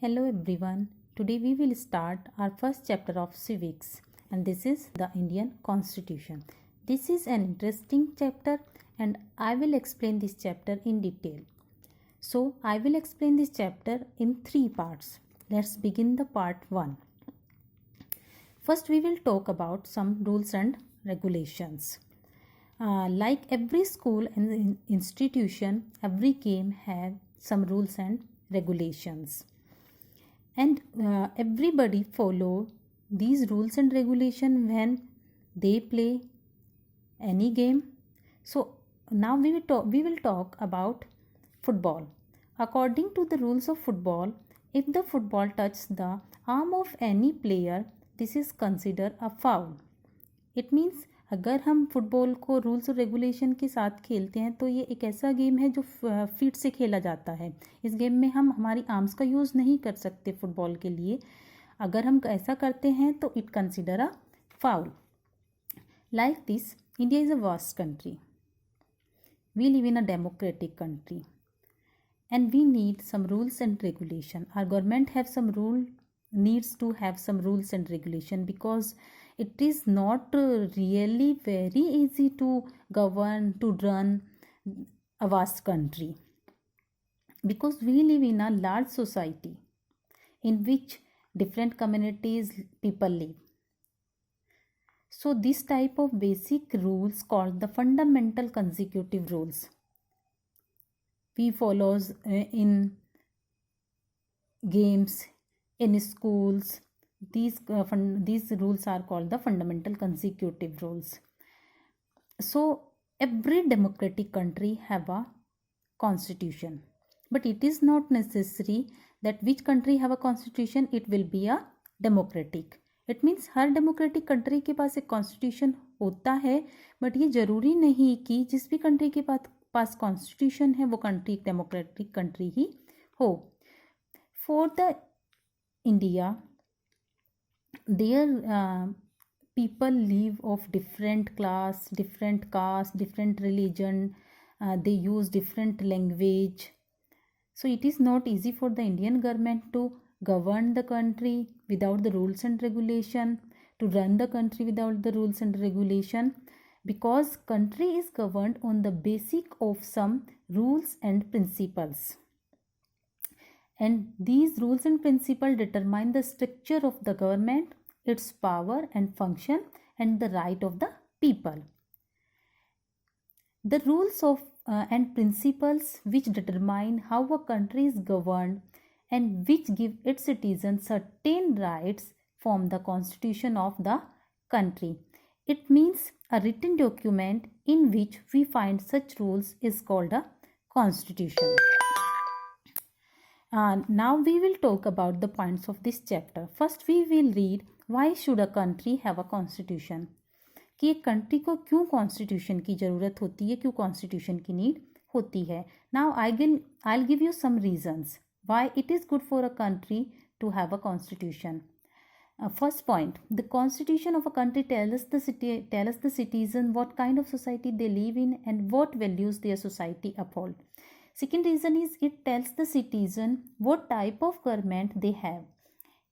Hello everyone. Today we will start our first chapter of civics and this is the Indian Constitution. This is an interesting chapter and I will explain this chapter in detail. So I will explain this chapter in three parts. Let's begin the part 1. First we will talk about some rules and regulations. Like every school and institution, every game have some rules and regulations. And everybody follow these rules and regulation when they play any game. So now we will talk about football. According to the rules of football, if the football touches the arm of any player, this is considered a foul. It means अगर हम football को rules और regulation के साथ खेलते हैं तो ये एक ऐसा गेम है जो फीट से खेला जाता है. इस गेम में हम हमारी आर्म्स का यूज़ नहीं कर सकते फुटबॉल के लिए. अगर हम ऐसा करते हैं तो it consider a foul. Like this India is a vast country. We live in a democratic country and we need some rules and regulation. Our government needs to have some rules and regulation because it is not really very easy to run a vast country, because we live in a large society in which different communities people live. So this type of basic rules called the fundamental consecutive rules we follows in games, in schools. These rules are called the fundamental consecutive rules. So every democratic country have a constitution, but it is not necessary that which country have a constitution it will be a democratic. It means her democratic country के पास एक constitution होता है, but ये जरूरी नहीं कि जिस भी country के पास कॉन्स्टिट्यूशन है वो कंट्री एक डेमोक्रेटिक कंट्री ही हो. For the India there people live of different class, different caste, different religion, they use different language. So it is not easy for the Indian government to govern the country without the rules and regulation, to run the country without the rules and regulation, because country is governed on the basic of some rules and principles, and these rules and principles determine the structure of the government, its power and function, and the right of the people. The rules of and principles which determine how a country is governed and which give its citizens certain rights form the constitution of the country. It means a written document in which we find such rules is called a constitution. Now we will talk about the points of this chapter. First we will read why should a country have a constitution. कि एक country को क्यों constitution की ज़रूरत होती है, क्यों constitution की नीड होती है. Now I'll give you some reasons why it is good for a country to have a constitution. First point, the constitution of a country tells the citizen what kind of society they live in and what values their society uphold. Second reason is it tells the citizen what type of government they have.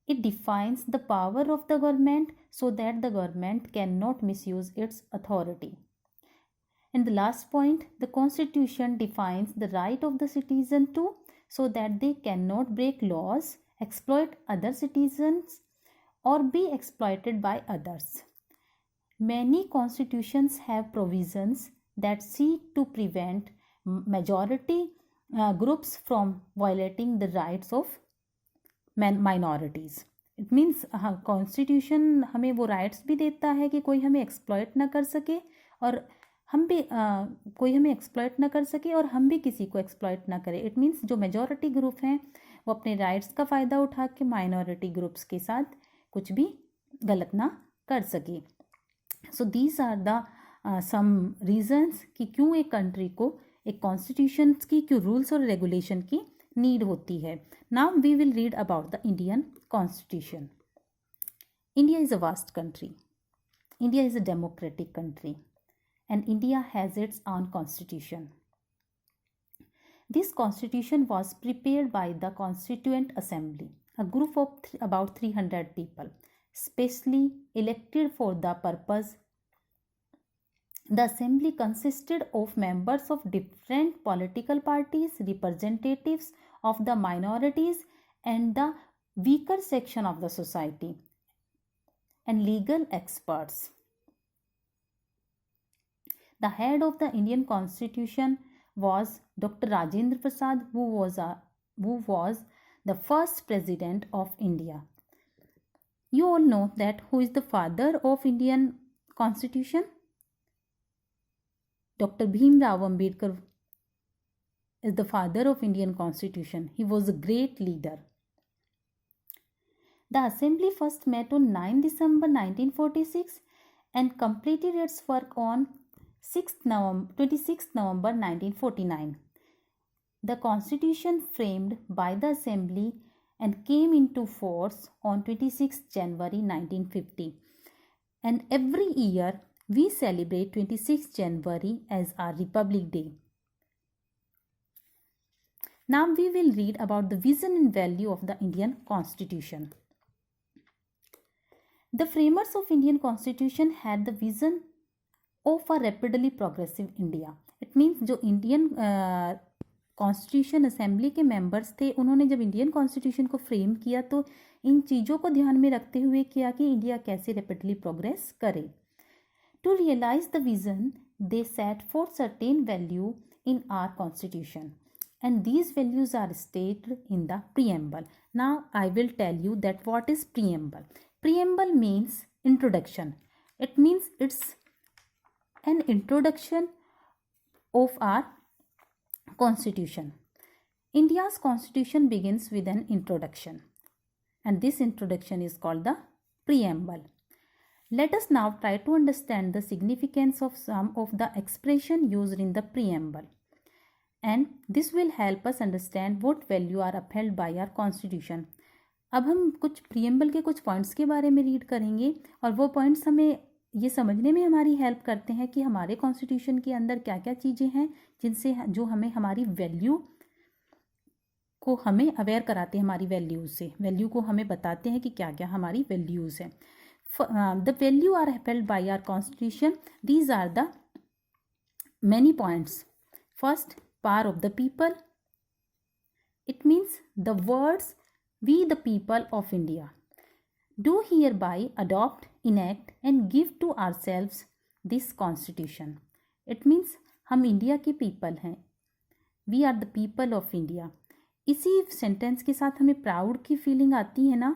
It defines the power of the government so that the government cannot misuse its authority. And the last point, the constitution defines the right of the citizen too, so that they cannot break laws, exploit other citizens, or be exploited by others. Many constitutions have provisions that seek to prevent majority groups from violating the rights of minorities. It means constitution हमें वो rights भी देता है कि कोई हमें exploit ना कर सके और हम भी कोई हमें एक्सप्लॉइट ना कर सके और हम भी किसी को एक्सप्लॉइट ना करें. इट मीन्स जो मेजॉरिटी ग्रुप हैं वो अपने राइट्स का फ़ायदा उठा के माइनॉरिटी ग्रुप्स के साथ कुछ भी गलत ना कर सके. So these are the some reasons कि क्यों एक कंट्री को एक कॉन्स्टिट्यूशन की, क्यों रूल्स और रेगुलेशन की नीड होती है. Now we will read about the Indian constitution. India is a vast country. India is a democratic country and India has its own constitution. This constitution was prepared by the Constituent Assembly, a group of about 300 people, specially elected for the purpose. The assembly consisted of members of different political parties, representatives of the minorities and the weaker section of the society, and legal experts. The head of the Indian Constitution was Dr. Rajendra Prasad, who was the first president of India. You all know that who is the father of Indian Constitution? Dr. Bhim Rao Ambedkar is the father of Indian Constitution. He was a great leader. The assembly first met on 9 December 1946 and completed its work on 26 November 1949. The constitution framed by the assembly and came into force on 26 January 1950. And every year we celebrate 26 January as our Republic Day. Now we will read about the vision and value of the Indian Constitution. The framers of Indian Constitution had the vision of a rapidly progressive India. It means जो Indian constitution assembly के members थे, उन्होंने जब Indian constitution को frame किया तो इन चीज़ों को ध्यान में रखते हुए किया कि इंडिया कैसे रैपिडली प्रोग्रेस करे. To realise the vision they set for certain value in our constitution and these values are stated in the preamble. Now I will tell you that what is preamble. Preamble means introduction. It means it's an introduction of our constitution. India's constitution begins with an introduction, and this introduction is called the preamble. Let us now try to understand the significance of some of the expression used in the preamble, and this will help us understand what value are upheld by our constitution. अब हम कुछ preamble के कुछ points के बारे में read करेंगे और वो पॉइंट्स हमें ये समझने में हमारी हेल्प करते हैं कि हमारे कॉन्स्टिट्यूशन के अंदर क्या क्या चीज़ें हैं जिनसे जो हमें हमारी वैल्यू को हमें अवेयर कराते हैं, हमारी वैल्यूज़ से, वैल्यू को हमें बताते हैं कि क्या क्या हमारी वैल्यूज़ हैं. The value are upheld by our constitution. These are the many points. First, power of the people. It means the words we the people of India do hereby adopt, enact and give to ourselves this constitution. It means हम India के people हैं. We are the people of India. इसी sentence के साथ हमें proud की feeling आती है ना.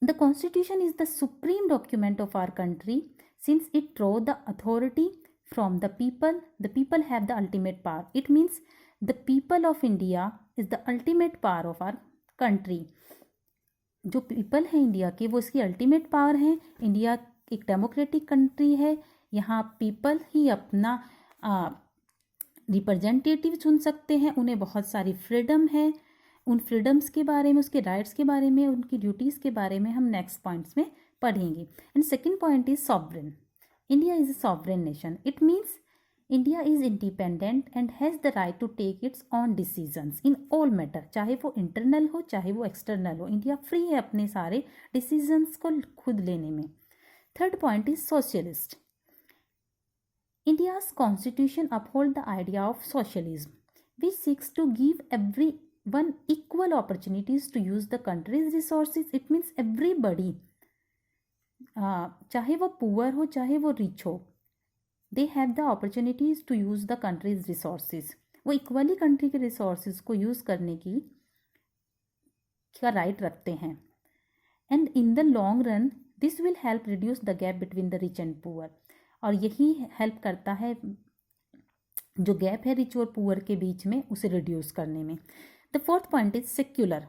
The constitution is the supreme document of our country since it draw the authority from the people. The people have the ultimate power. It means the people of India is the ultimate power of our country. जो people हैं India के वो इसकी ultimate power हैं. India एक democratic country है. यहाँ people ही अपना रिप्रेजेंटेटिव चुन सकते हैं. उन्हें बहुत सारी फ्रीडम है. उन फ्रीडम्स के बारे में, उसके राइट्स के बारे में, उनकी ड्यूटीज़ के बारे में हम नेक्स्ट पॉइंट्स में पढ़ेंगे. And second point is sovereign. India is a sovereign nation. It means India is independent and has the right to take its own decisions in all matter. चाहे वो इंटरनल हो चाहे वो एक्सटर्नल हो, India free है अपने सारे decisions को खुद लेने में. Third point is socialist. India's constitution uphold the idea of socialism, which seeks to give everyone equal opportunities to use the country's resources. It means everybody, चाहे वो पुअर हो चाहे वो रिच हो, they have the opportunities to use the country's resources. वो equally country के resources को use करने की का राइट रखते हैं. And in the long run this will help reduce the gap between the rich and poor. और यही हेल्प करता है जो गैप है रिच और पुअर के बीच में उसे रिड्यूस करने में. The fourth point is secular.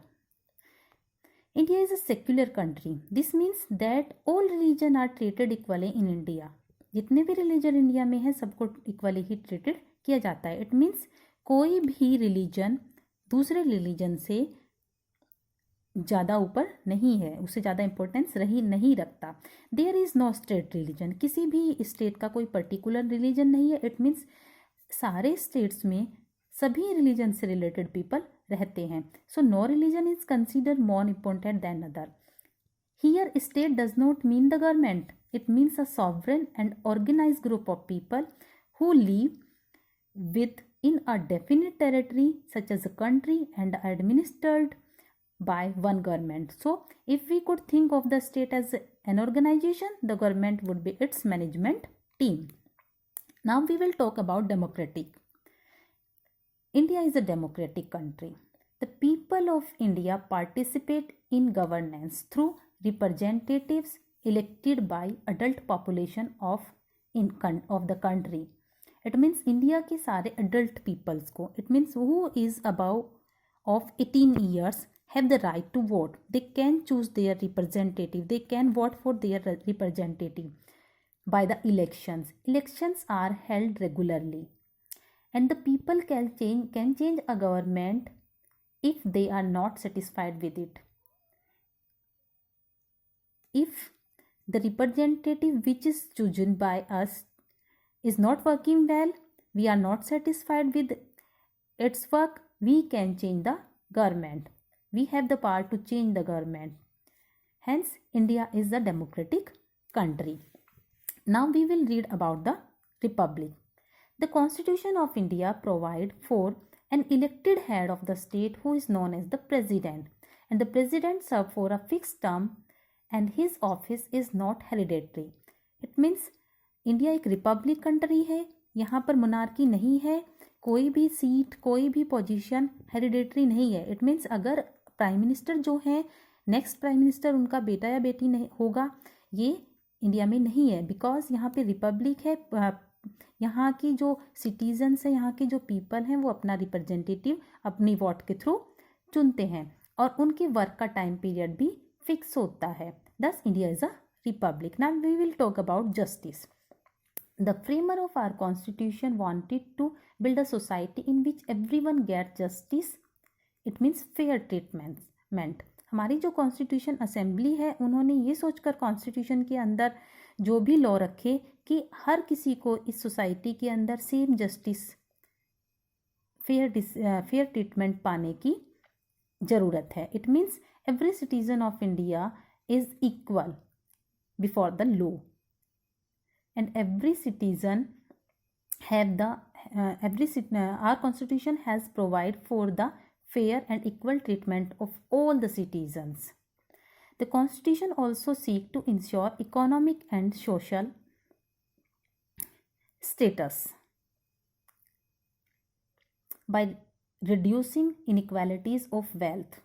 India is a secular country. This means that all religion are treated equally in India. जितने भी रिलीजन इंडिया में है सबको इक्वली ही ट्रीटेड किया जाता है. इट मीन्स कोई भी रिलीजन दूसरे रिलीजन से ज़्यादा ऊपर नहीं है, उससे ज़्यादा इम्पोर्टेंस रही नहीं रखता। There is no state religion, किसी भी स्टेट का कोई पर्टिकुलर रिलीजन नहीं है। इट मीन्स सारे स्टेट्स में सभी रिलीजन से रिलेटेड पीपल रहते हैं। So no religion is considered more important than other. Here state does not mean the government, it means a sovereign and organised group of people who live within a definite territory such as a country and are administered by one government. So if we could think of the state as an organization, the government would be its management team. Now we will talk about democratic. India is a democratic country. The people of India participate in governance through representatives elected by adult population of the country. It means India के सारे adult peoples को, it means who is above of 18 years have the right to vote. They can choose their representative, they can vote for their representative by the elections. Elections are held regularly and the people can change a government if they are not satisfied with it. If the representative which is chosen by us is not working well, we are not satisfied with its work, we can change the government. We have the power to change the government. Hence, India is a democratic country. Now we will read about the Republic. The Constitution of India provides for an elected head of the state who is known as the President. And the President serves for a fixed term and his office is not hereditary. It means India एक Republic country है, यहाँ पर monarchy नहीं है, कोई भी seat कोई भी पोजीशन हेरिडेटरी नहीं है. इट मीन्स अगर प्राइम मिनिस्टर जो है, नेक्स्ट प्राइम मिनिस्टर उनका बेटा या बेटी नहीं होगा, ये इंडिया में नहीं है. बिकॉज यहाँ पे रिपब्लिक है, यहाँ की जो सिटीजन्स हैं, यहाँ के जो पीपल हैं, वो अपना रिप्रेजेंटेटिव अपनी वोट के थ्रू चुनते हैं और उनके वर्क का टाइम पीरियड भी फिक्स होता है. Thus India is a republic. Now we will talk about justice. The framer of our constitution wanted to build a society in which everyone gets justice. It means fair treatment. हमारी जो constitution assembly है, उन्होंने ये सोचकर constitution के अंदर जो भी लॉ रखे कि हर किसी को इस सोसाइटी के अंदर सेम जस्टिस, फेयर ट्रीटमेंट पाने की ज़रूरत है. It means every citizen of India is equal before the law. And every citizen have the our constitution has provided for the fair and equal treatment of all the citizens. The constitution also seek to ensure economic and social status by reducing inequalities of wealth.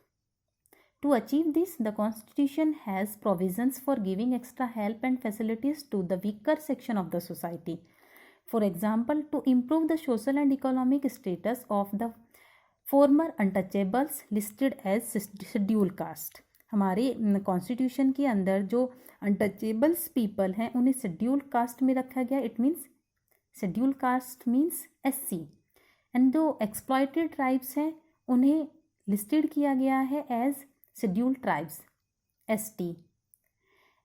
To achieve this, the Constitution has provisions for giving extra help and facilities to the weaker section of the society. For example, to improve the social and economic status of the former untouchables listed as scheduled caste. हमारे constitution के अंदर जो untouchables people हैं, उन्हें scheduled caste में रखा गया. It means scheduled caste means SC. And जो एक्सप्लॉयटेड ट्राइब्स हैं, उन्हें लिस्टेड किया गया है as scheduled tribes ST.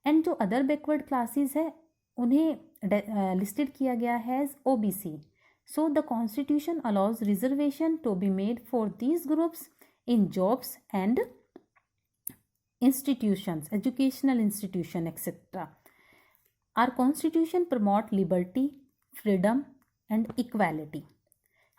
And जो अदर बैकवर्ड क्लासेस है, उन्हें लिस्टेड किया गया है as OBC. So the constitution allows reservation to be made for these groups in jobs and institutions, educational institution, etc. Our constitution promote liberty, freedom and equality.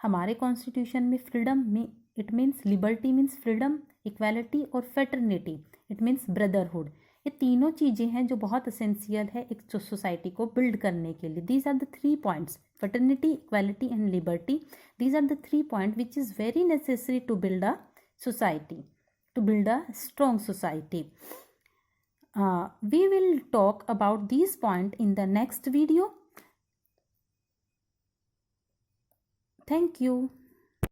हमारे constitution में freedom में it means liberty means freedom, equality और fraternity it means brotherhood. ये तीनों चीज़ें हैं जो बहुत असेंशियल है एक सोसाइटी को बिल्ड करने के लिए. These are the 3 points, fraternity, equality and liberty. These are the 3 point which is very necessary to build a society, to build a strong society. We will talk about these points in the next video. Thank you.